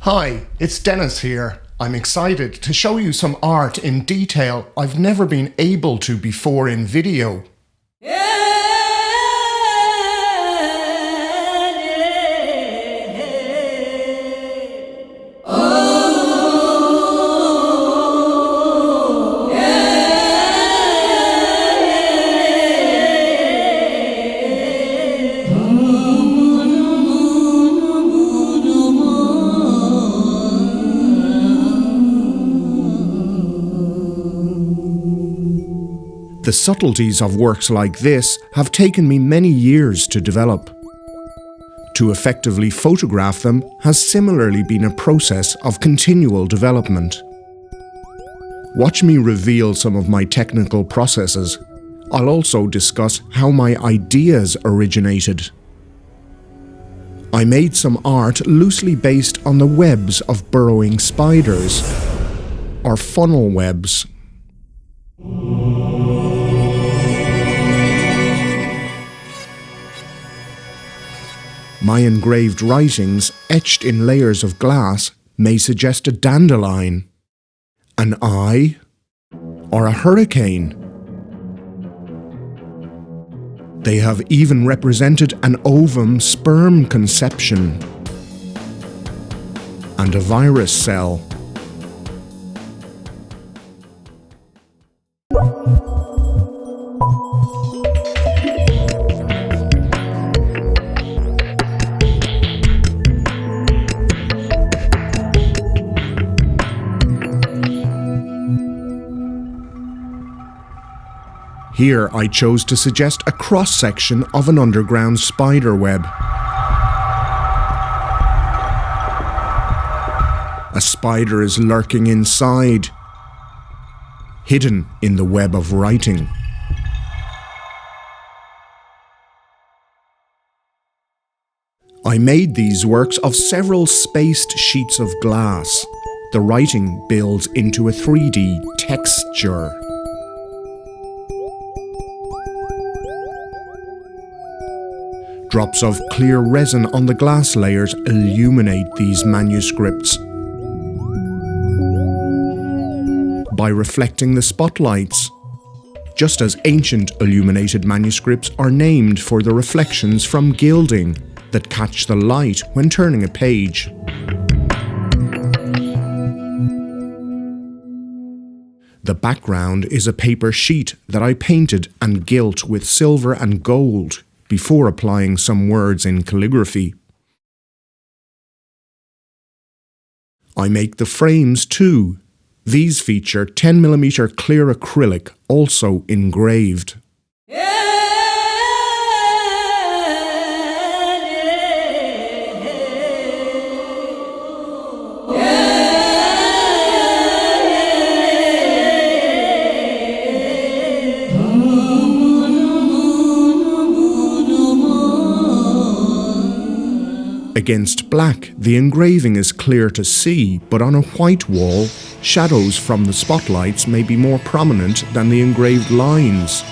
Hi, it's Denis here. I'm excited to show you some art in detail I've never been able to before in video. The subtleties of works like this have taken me many years to develop. To effectively photograph them has similarly been a process of continual development. Watch me reveal some of my technical processes. I'll also discuss how my ideas originated. I made some art loosely based on the webs of burrowing spiders, or funnel webs. My engraved writings, etched in layers of glass, may suggest a dandelion, an eye, or a hurricane. They have even represented an ovum sperm conception and a virus cell. Here I chose to suggest a cross-section of an underground spider web. A spider is lurking inside, hidden in the web of writing. I made these works of several spaced sheets of glass. The writing builds into a 3D texture. Drops of clear resin on the glass layers illuminate these manuscripts by reflecting the spotlights, just as ancient illuminated manuscripts are named for the reflections from gilding that catch the light when turning a page. The background is a paper sheet that I painted and gilt with silver and gold before applying some words in calligraphy. I make the frames too. These feature 10mm clear acrylic, also engraved. Against black, the engraving is clear to see, but on a white wall, shadows from the spotlights may be more prominent than the engraved lines.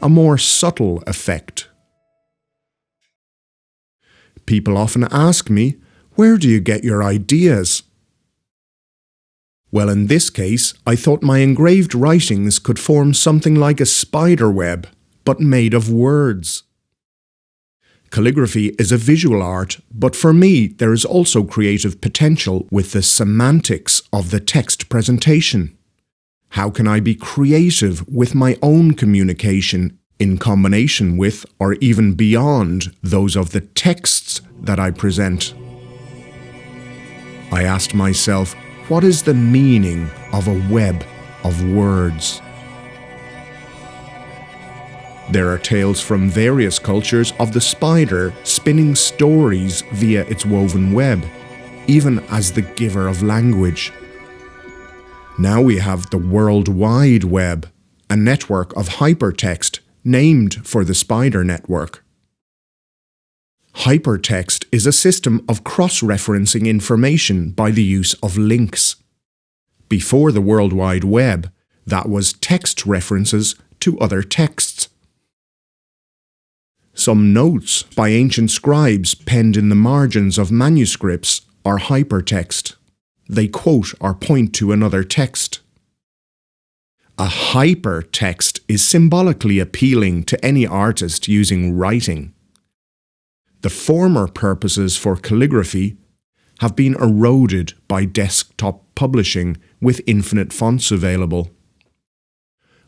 A more subtle effect. People often ask me, where do you get your ideas? Well, in this case, I thought my engraved writings could form something like a spider web, but made of words. Calligraphy is a visual art, but for me there is also creative potential with the semantics of the text presentation. How can I be creative with my own communication in combination with, or even beyond, those of the texts that I present? I asked myself, what is the meaning of a web of words? There are tales from various cultures of the spider spinning stories via its woven web, even as the giver of language. Now we have the World Wide Web, a network of hypertext named for the spider network. Hypertext is a system of cross-referencing information by the use of links. Before the World Wide Web, that was text references to other texts. Some notes by ancient scribes penned in the margins of manuscripts are hypertext. They quote or point to another text. A hypertext is symbolically appealing to any artist using writing. The former purposes for calligraphy have been eroded by desktop publishing with infinite fonts available.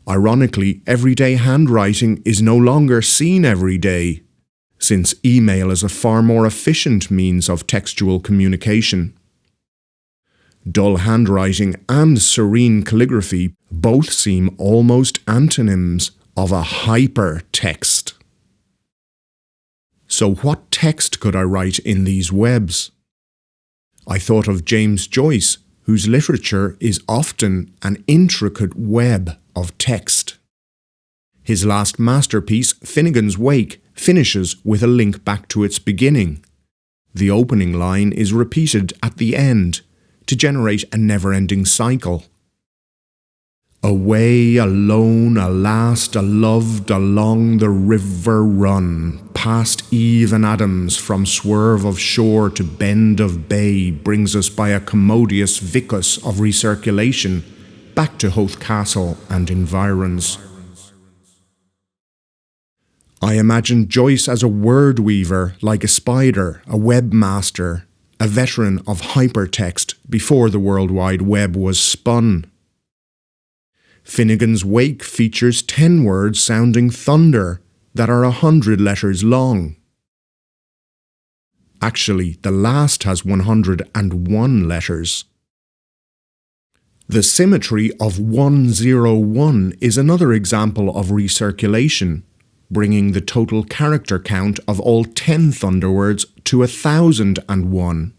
Ironically, everyday handwriting is no longer seen every day, since email is a far more efficient means of textual communication. Dull handwriting and serene calligraphy both seem almost antonyms of a hypertext. So what text could I write in these webs? I thought of James Joyce, whose literature is often an intricate web of text. His last masterpiece, Finnegan's Wake, finishes with a link back to its beginning. The opening line is repeated at the end to generate a never-ending cycle. Away, alone, alast, aloved, along the river run, past Eve and Adams, from swerve of shore to bend of bay, brings us by a commodious vicus of recirculation back to Howth Castle and environs. I imagined Joyce as a word weaver, like a spider, a webmaster, a veteran of hypertext before the World Wide Web was spun. Finnegan's Wake features 10 words sounding thunder that are 100 letters long. Actually, the last has 101 letters. The symmetry of 101 is another example of recirculation, bringing the total character count of all 10 thunderwords to 1001,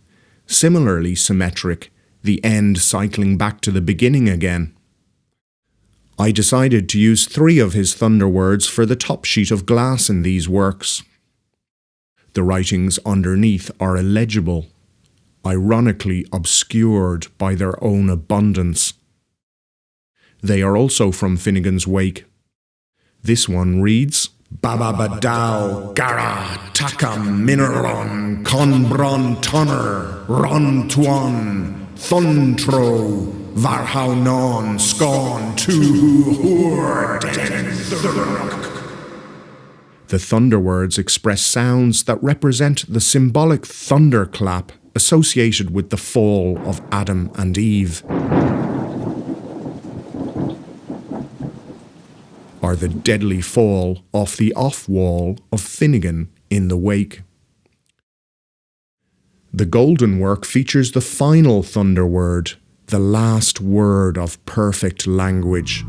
similarly symmetric, the end cycling back to the beginning again. I decided to use 3 of his thunderwords for the top sheet of glass in these works. The writings underneath are illegible, ironically obscured by their own abundance. They are also from Finnegan's Wake. This one reads, Bababadao, Gara, Takam, Mineron, Conbron, Tonner, Ron Tuan, Thuntro, Varhaunon, Scon, Tu, The thunderwords express sounds that represent the symbolic thunderclap associated with the fall of Adam and Eve, or the deadly fall off the off-wall of Finnegan in the Wake. The golden work features the final thunderword, the last word of perfect language.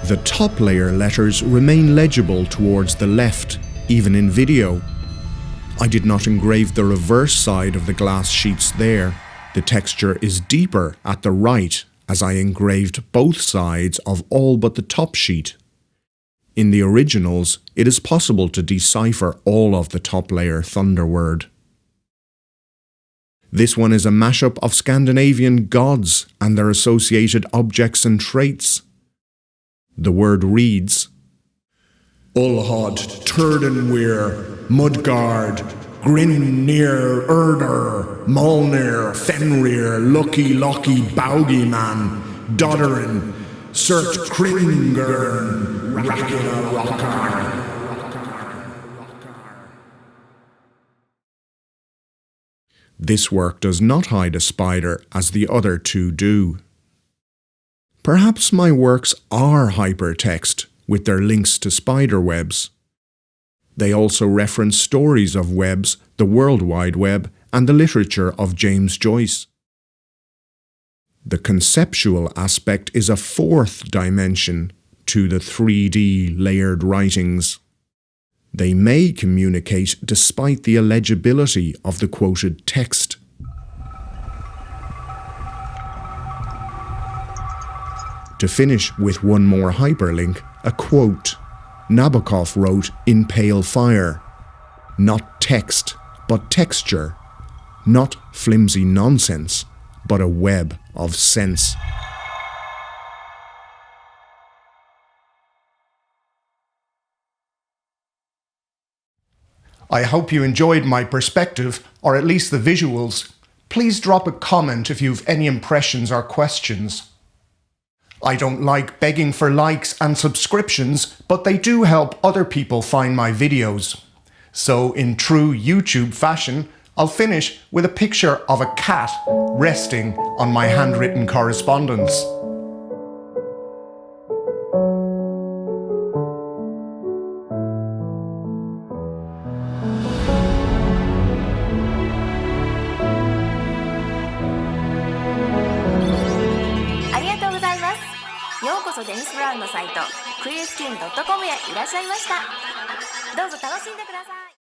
The top layer letters remain legible towards the left, even in video. I did not engrave the reverse side of the glass sheets there. The texture is deeper at the right, as I engraved both sides of all but the top sheet. In the originals, it is possible to decipher all of the top layer thunderword. This one is a mashup of Scandinavian gods and their associated objects and traits. The word reads, Ulhod, Turdenweir, Mudgard, Grinneer, Erder, Molnir, Fenrir, Lucky, Baugiman, Dodderin, Surt Kringern, Rakina Rockar. This work does not hide a spider as the other two do. Perhaps my works are hypertext, with their links to spider webs. They also reference stories of webs, the World Wide Web, and the literature of James Joyce. The conceptual aspect is a 4th dimension to the 3D layered writings. They may communicate despite the illegibility of the quoted text. To finish with one more hyperlink, a quote. Nabokov wrote in Pale Fire, Not text, but texture. Not flimsy nonsense, but a web of sense. I hope you enjoyed my perspective, or at least the visuals. Please drop a comment if you've any impressions or questions. I don't like begging for likes and subscriptions, but they do help other people find my videos. So in true YouTube fashion, I'll finish with a picture of a cat resting on my handwritten correspondence.デニス・ブラウンのサイト createscheme.com へいらっしゃいました。どうぞ楽しんでください。